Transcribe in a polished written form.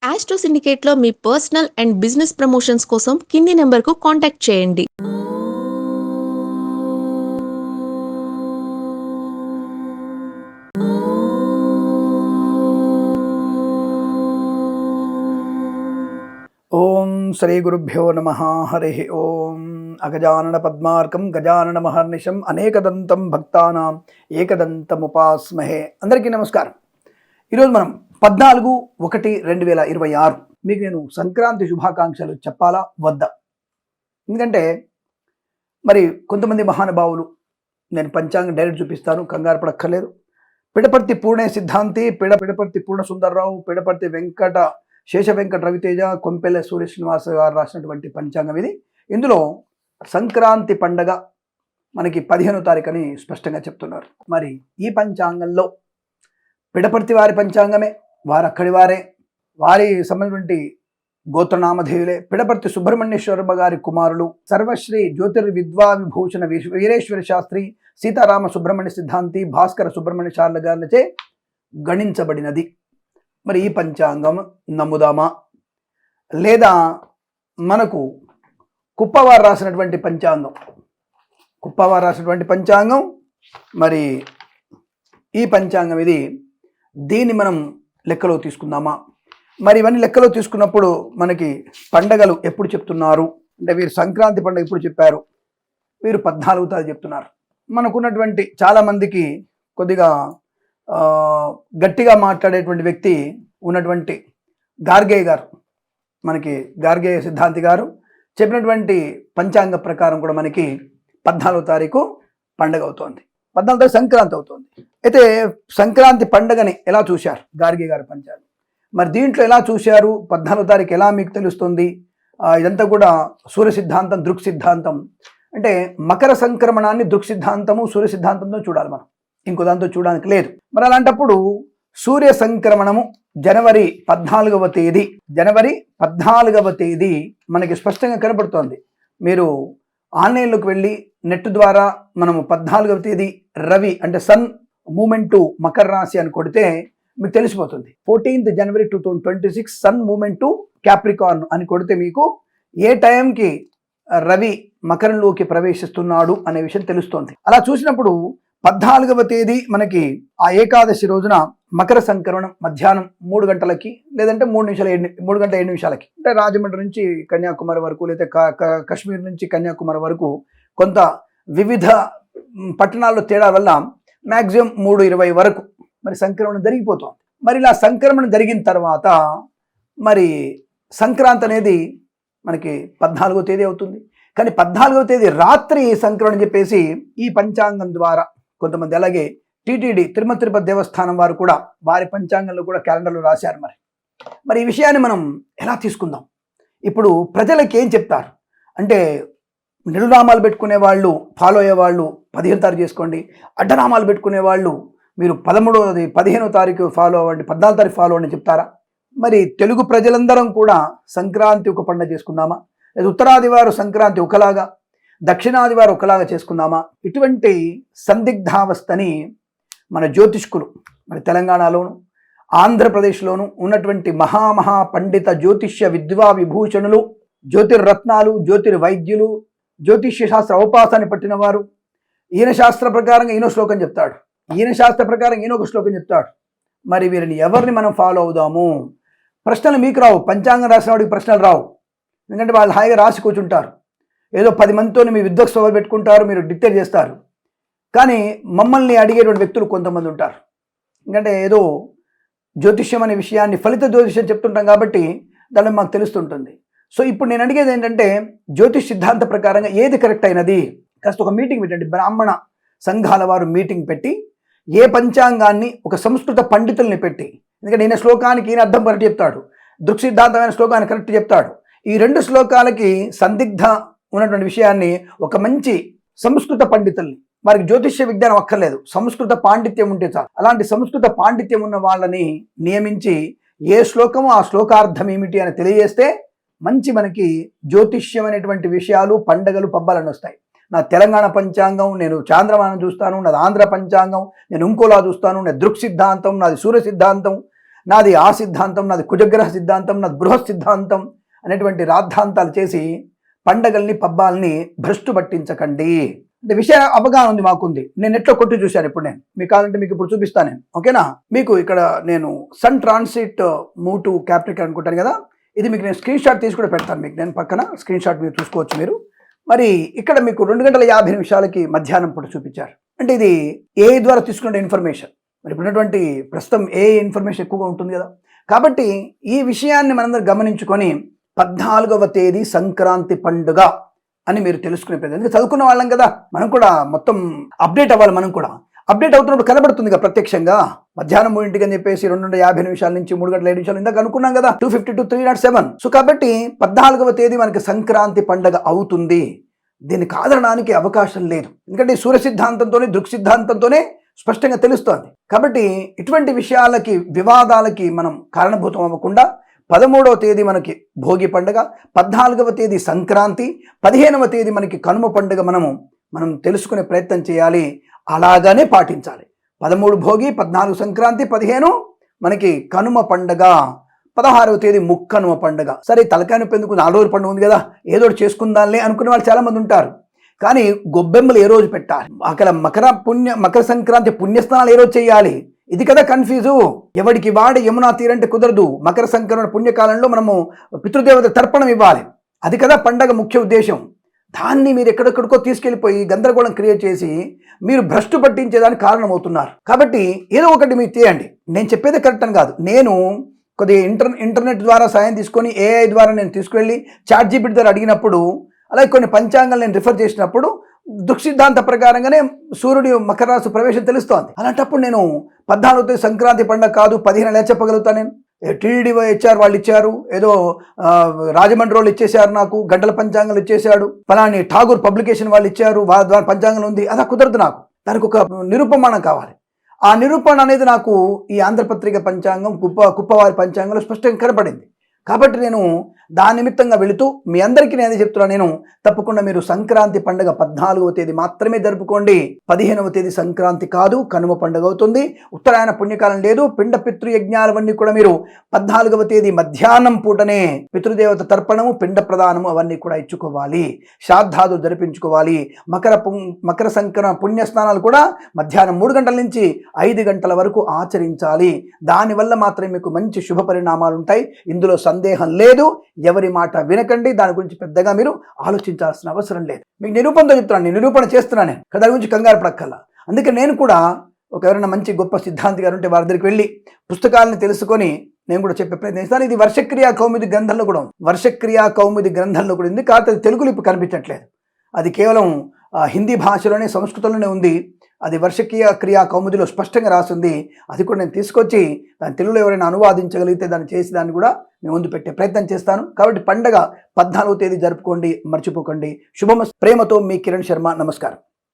Astro సిండికేట్లో మీ personal and business promotions కోసం కింది నెంబర్కు కాంటాక్ట్ చేయండి. ఓం శ్రీ గురుభ్యో నమ. హరి ఓం. అగజానన పద్మార్కం గజానన మహర్నిశం అనేకదంతం భక్తానాం ఏకదంతముపాస్మహే. అందరికీ నమస్కారం. ఈరోజు మనం 14/1/2026 మీకు నేను సంక్రాంతి శుభాకాంక్షలు చెప్పాలా వద్దా? ఎందుకంటే మరి కొంతమంది మహానుభావులు, నేను పంచాంగం డైరెక్ట్ చూపిస్తాను, కంగారు పడక్కర్లేదు. పిడపర్తి పూర్ణ సిద్ధాంతి, పిడపర్తి పూర్ణ సుందర్రావు, పిడపర్తి శేష వెంకట రవితేజ, కొంపెల్ల సూర్య శ్రీనివాస గారు రాసినటువంటి పంచాంగం ఇది. ఇందులో సంక్రాంతి పండగ మనకి 15వ తారీఖు అని స్పష్టంగా చెప్తున్నారు. మరి ఈ పంచాంగంలో పిడపర్తి వారి పంచాంగమే, వారు అక్కడి వారే, వారి సంబంధించిన గోత్రనామధేయులే. పిడపర్తి సుబ్రహ్మణ్యేశ్వర గారి కుమారులు, సర్వశ్రీ జ్యోతిర్విద్వా విభూషణ వీరేశ్వర శాస్త్రి, సీతారామ సుబ్రహ్మణ్య సిద్ధాంతి, భాస్కర సుబ్రహ్మణ్య శార్ల గారిచే గణించబడినది. మరి ఈ పంచాంగం నమ్ముదామా, లేదా మనకు కుప్పవారు రాసినటువంటి పంచాంగం, మరి ఈ పంచాంగం ఇది, దీన్ని మనం లెక్కలో తీసుకుందామా? మరి ఇవన్నీ లెక్కలో తీసుకున్నప్పుడు మనకి పండగలు ఎప్పుడు చెప్తున్నారు అంటే, వీరు సంక్రాంతి పండుగ ఎప్పుడు చెప్పారు, వీరు 14వ తారీఖు చెప్తున్నారు. మనకున్నటువంటి చాలామందికి కొద్దిగా గట్టిగా మాట్లాడేటువంటి వ్యక్తి ఉన్నటువంటి గార్గేయ గారు, మనకి గార్గేయ సిద్ధాంతి గారు చెప్పినటువంటి పంచాంగ ప్రకారం కూడా మనకి 14వ తారీఖు పండగ అవుతోంది, 14వ తారీఖు సంక్రాంతి అవుతోంది. అయితే సంక్రాంతి పండగని ఎలా చూశారు గార్గే గారి పంచాంగం, మరి దీంట్లో ఎలా చూశారు, 14వ తారీఖు ఎలా మీకు తెలుస్తుంది? ఇదంతా కూడా సూర్య సిద్ధాంతం, దృక్ సిద్ధాంతం. అంటే మకర సంక్రమణాన్ని దృక్ సిద్ధాంతము, సూర్య సిద్ధాంతంతో చూడాలి మనం, ఇంకో దాంతో చూడడానికి లేదు. మరి అలాంటప్పుడు సూర్య సంక్రమణము జనవరి 14వ తేదీ మనకి స్పష్టంగా కనబడుతోంది. మీరు ఆన్లైన్లోకి వెళ్ళి నెట్ ద్వారా మనము 14వ తేదీ రవి అంటే సన్ మూమెంట్ టు మకర రాశి అని కొడితే మీకు తెలిసిపోతుంది. 14th January 2026 sun movement to Capricorn అని కొడితే మీకు ఏ టైంకి రవి మకరంలోకి ప్రవేశిస్తున్నాడు అనే విషయం తెలుస్తోంది. అలా చూసినప్పుడు 14వ తేదీ మనకి ఆ ఏకాదశి రోజున మకర సంక్రమణం మధ్యాహ్నం 3 గంటలకి, లేదంటే 3 గంటల 7 నిమిషాలకి, అంటే రాజమండ్రి నుంచి కన్యాకుమారి వరకు, లేదా కాశ్మీర్ నుంచి కన్యాకుమారి వరకు కొంత వివిధ పట్టణాల్లో తేడా వల్ల మ్యాక్సిమం 3:20 వరకు మరి సంక్రమణం జరిగిపోతుంది. మరి ఇలా సంక్రమణం జరిగిన తర్వాత మరి సంక్రాంతి అనేది మనకి 14వ తేదీ అవుతుంది. కానీ 14వ తేదీ రాత్రి సంక్రమణం చెప్పేసి ఈ పంచాంగం ద్వారా కొంతమంది, అలాగే టీటీడీ తిరుపతి దేవస్థానం వారు కూడా వారి పంచాంగంలో కూడా క్యాలెండర్లో రాశారు. మరి ఈ విషయాన్ని మనం ఎలా తీసుకుందాం? ఇప్పుడు ప్రజలకి ఏం చెప్తారు అంటే, నిలునామాలు పెట్టుకునే వాళ్ళు, ఫాలో అయ్యే వాళ్ళు 15వ తారీఖు చేసుకోండి, అడ్డనామాలు పెట్టుకునే వాళ్ళు మీరు 15వ తారీఖు ఫాలో అవ్వండి, 14వ తారీఖు ఫాలో అవ్వండి చెప్తారా? మరి తెలుగు ప్రజలందరం కూడా సంక్రాంతి ఒక పండుగ చేసుకుందామా, లేదా ఉత్తరాది వారు సంక్రాంతి ఒకలాగా, దక్షిణాది వారు ఒకలాగా చేసుకుందామా? ఇటువంటి సందిగ్ధావస్థని మన జ్యోతిష్కులు, మన తెలంగాణలోను ఆంధ్రప్రదేశ్లోను ఉన్నటువంటి మహా పండిత జ్యోతిష్య విద్వా విభూషణులు, జ్యోతిర్రత్నాలు, జ్యోతిర్వైద్యులు, జ్యోతిష్య శాస్త్ర అవపాసాన్ని పట్టిన వారు, ఈయన శాస్త్ర ప్రకారంగా ఈయన శ్లోకం చెప్తాడు, ఈయన శాస్త్ర ప్రకారం ఈయన ఒక శ్లోకం చెప్తాడు. మరి వీరిని ఎవరిని మనం ఫాలో అవుదాము? ప్రశ్నలు మీకు రావు, పంచాంగం రాసిన వాడికి ప్రశ్నలు రావు, ఎందుకంటే వాళ్ళు హాయిగా రాసి కూర్చుంటారు. ఏదో 10 మందితో మీ విద్వత్ సభ పెట్టుకుంటారు, మీరు డిక్టేట్ చేస్తారు. కానీ మమ్మల్ని అడిగేటువంటి వ్యక్తులు కొంతమంది ఉంటారు. ఎందుకంటే ఏదో జ్యోతిష్యం అనే విషయాన్ని ఫలిత జ్యోతిష్యం చెప్తుంటాం కాబట్టి దానిలో మాకు తెలుస్తుంటుంది. సో ఇప్పుడు నేను అడిగేది ఏంటంటే, జ్యోతిష్ సిద్ధాంత ప్రకారంగా ఏది కరెక్ట్ అయినది? కాస్త ఒక మీటింగ్ పెట్టండి, బ్రాహ్మణ సంఘాల వారు మీటింగ్ పెట్టి ఏ పంచాంగాన్ని ఒక సంస్కృత పండితుల్ని పెట్టి, ఎందుకంటే ఈయన శ్లోకానికి ఈయన అర్థం కరెక్ట్ చెప్తాడు, దృక్ సిద్ధాంతమైన శ్లోకాన్ని కరెక్ట్ చెప్తాడు. ఈ 2 శ్లోకాలకి సందిగ్ధ ఉన్నటువంటి విషయాన్ని ఒక మంచి సంస్కృత పండితుల్ని, వారికి జ్యోతిష్య విజ్ఞానం అక్కర్లేదు, సంస్కృత పాండిత్యం ఉంటే చాలు, అలాంటి సంస్కృత పాండిత్యం ఉన్న వాళ్ళని నియమించి ఏ శ్లోకము ఆ శ్లోకార్థం ఏమిటి అని తెలియజేస్తే మంచి మనకి జ్యోతిష్యం అనేటువంటి విషయాలు, పండగలు, పబ్బాలన్నీ వస్తాయి. నా తెలంగాణ పంచాంగం నేను చాంద్రమానం చూస్తాను, నాది ఆంధ్ర పంచాంగం నేను ఇంకోలా చూస్తాను, నాది దృక్ సిద్ధాంతం, నాది సూర్య సిద్ధాంతం, నాది ఆ సిద్ధాంతం, నాది కుజగ్రహ సిద్ధాంతం, నాది బృహత్ సిద్ధాంతం అనేటువంటి రాద్ధాంతాలు చేసి పండగల్ని పబ్బాల్ని భ్రష్టు పట్టించకండి. అంటే విషయ అవగాహన ఉంది, మాకుంది. నేను నెట్లో కొట్టి చూశాను. ఇప్పుడు నేను మీకు కావాలంటే మీకు ఇప్పుడు చూపిస్తాను నేను, ఓకేనా? మీకు ఇక్కడ నేను sun transit move to Capricorn అనుకుంటాను కదా, ఇది మీకు నేను స్క్రీన్ షాట్ తీసి కూడా పెడతాను. మీకు నేను పక్కన స్క్రీన్ షాట్ మీరు చూసుకోవచ్చు మీరు. మరి ఇక్కడ మీకు 2:50 మధ్యాహ్నం పూట చూపించారు. అంటే ఇది ఏఐ ద్వారా తీసుకునే ఇన్ఫర్మేషన్. మరి ఇప్పుడున్నటువంటి ప్రస్తుతం ఏఐ ఇన్ఫర్మేషన్ ఎక్కువగా ఉంటుంది కదా, కాబట్టి ఈ విషయాన్ని మనందరం గమనించుకొని 14వ తేదీ సంక్రాంతి పండుగ అని మీరు తెలుసుకునే ప్రయత్నం. ఎందుకంటే చదువుకున్న వాళ్ళం కదా, మనం కూడా మొత్తం అప్డేట్ అవ్వాలి. మనం కూడా అప్డేట్ అవుతున్నప్పుడు కనబడుతుంది కదా ప్రత్యక్షంగా. మధ్యాహ్నం 3 అని చెప్పేసి 2:50 నుంచి 3:05 ఇందాక అనుకున్నాం కదా, 252 307. సో కాబట్టి 14వ తేదీ మనకి సంక్రాంతి పండుగ అవుతుంది. దీన్ని కాదనడానికి అవకాశం లేదు. ఎందుకంటే సూర్య సిద్ధాంతంతోనే, దృక్ సిద్ధాంతంతోనే స్పష్టంగా తెలుస్తోంది. కాబట్టి ఇటువంటి విషయాలకి, వివాదాలకి మనం కారణభూతం అవ్వకుండా 13వ తేదీ మనకి భోగి పండుగ, 14వ తేదీ సంక్రాంతి, 15వ తేదీ మనకి కనుమ పండుగ మనం తెలుసుకునే ప్రయత్నం చేయాలి. అలాగానే పాటించాలి. 13 భోగి, 14 సంక్రాంతి, 15 మనకి కనుమ పండుగ, 16వ తేదీ ముక్కనుమ పండుగ. సరే తలకాయ నొప్పి ఎందుకు, 4 రోజుల పండుగ ఉంది కదా, ఏదో ఒకటి చేసుకుందాంలే అనుకునే వాళ్ళు చాలా మంది ఉంటారు. కానీ గొబ్బెమ్మలు ఏ రోజు పెట్టాలి, అక్కడ మకర సంక్రాంతి పుణ్యస్నానాలు ఏ రోజు చేయాలి, ఇది కదా కన్ఫ్యూజు. ఎవడికి వాడి యమునా తీరంటే కుదరదు. మకర సంక్రమణ పుణ్యకాలంలో మనము పితృదేవత తర్పణం ఇవ్వాలి. అది కదా పండగ ముఖ్య ఉద్దేశం. దాన్ని మీరు ఎక్కడెక్కడికో తీసుకెళ్ళిపోయి గందరగోళం క్రియేట్ చేసి మీరు భ్రష్టు పట్టించేదానికి కారణమవుతున్నారు. కాబట్టి ఏదో ఒకటి మీరు చేయండి. నేను చెప్పేది కరెక్ట్ అని కాదు. నేను కొద్దిగా ఇంటర్నెట్ ద్వారా సాయం తీసుకొని ఏఐ ద్వారా నేను తీసుకువెళ్ళి ChatGPT ద్వారా అడిగినప్పుడు, అలాగే కొన్ని పంచాంగాలు నేను రిఫర్ చేసినప్పుడు దుఃఖసిద్ధాంత ప్రకారంగానే సూర్యుడు మకర రాశి ప్రవేశం తెలుస్తోంది. అలాంటప్పుడు నేను 14వ తేదీ సంక్రాంతి పండుగ కాదు 15 ఎలా చెప్పగలుగుతాను నేను? టీడీ ఇచ్చారు, వాళ్ళు ఇచ్చారు, ఏదో రాజమండ్రి వాళ్ళు ఇచ్చేసారు, నాకు గంటల పంచాంగాలు ఇచ్చేసాడు, ఫలాని ఠాగూర్ పబ్లికేషన్ వాళ్ళు ఇచ్చారు, వాళ్ళ ద్వారా పంచాంగం ఉంది, అలా కుదరదు. నాకు దానికి ఒక నిరూపమానం కావాలి. ఆ నిరూపణ అనేది నాకు ఈ ఆంధ్రపత్రిక పంచాంగం, కుప్పవారి పంచాంగంలో స్పష్టంగా కనపడింది. కాబట్టి నేను దాని నిమిత్తంగా వెళుతూ మీ అందరికీ నేను చెప్తున్నాను, నేను తప్పకుండా మీరు సంక్రాంతి పండుగ 14వ తేదీ మాత్రమే జరుపుకోండి. 15వ తేదీ సంక్రాంతి కాదు, కనుమ పండుగ అవుతుంది. ఉత్తరాయణ పుణ్యకాలం లేదు. పిండ పితృయజ్ఞాలవన్నీ కూడా మీరు 14వ తేదీ మధ్యాహ్నం పూటనే పితృదేవత తర్పణము, పిండ ప్రదానము అవన్నీ కూడా ఇచ్చుకోవాలి. శ్రాద్ధాలు జరిపించుకోవాలి. మకర సంక్రమణ పుణ్యస్నానాలు కూడా మధ్యాహ్నం 3 గంటల నుంచి 5 గంటల వరకు ఆచరించాలి. దానివల్ల మాత్రమే మీకు మంచి శుభ పరిణామాలు ఉంటాయి. ఇందులో సందేహం లేదు. ఎవరి మాట వినకండి. దాని గురించి పెద్దగా మీరు ఆలోచించాల్సిన అవసరం లేదు. మీకు నిరూపణతో చెప్తున్నాను, నేను నిరూపణ చేస్తున్నాను. దాని గురించి కంగారు పడక్కల్లా. అందుకే నేను కూడా ఎవరైనా మంచి గొప్ప సిద్ధాంతి గారు ఉంటే వారి దగ్గరికి వెళ్ళి పుస్తకాలను తెలుసుకొని నేను కూడా చెప్పే ప్రయత్నం చేస్తాను. ఇది వర్షక్రియా కౌముది గ్రంథంలో కూడా ఉంది. వర్షక్రియా కౌముది గ్రంథంలో కూడా ఉంది. కాకపోతే అది తెలుగులో ఇప్పుడు కనిపించట్లేదు. అది కేవలం హిందీ భాషలోనే, సంస్కృతంలోనే ఉంది. అది క్రియా కౌముదిలో స్పష్టంగా రాసింది. అది కూడా నేను తీసుకొచ్చి దాని తెలుగులో ఎవరైనా అనువాదించగలిగితే దాన్ని చేసి దాన్ని కూడా మేము ముందు పెట్టే ప్రయత్నం చేస్తాను. కాబట్టి పండగ 14వ తేదీ జరుపుకోండి, మర్చిపోకండి. శుభమస్తు. ప్రేమతో మీ కిరణ్ శర్మ. నమస్కారం.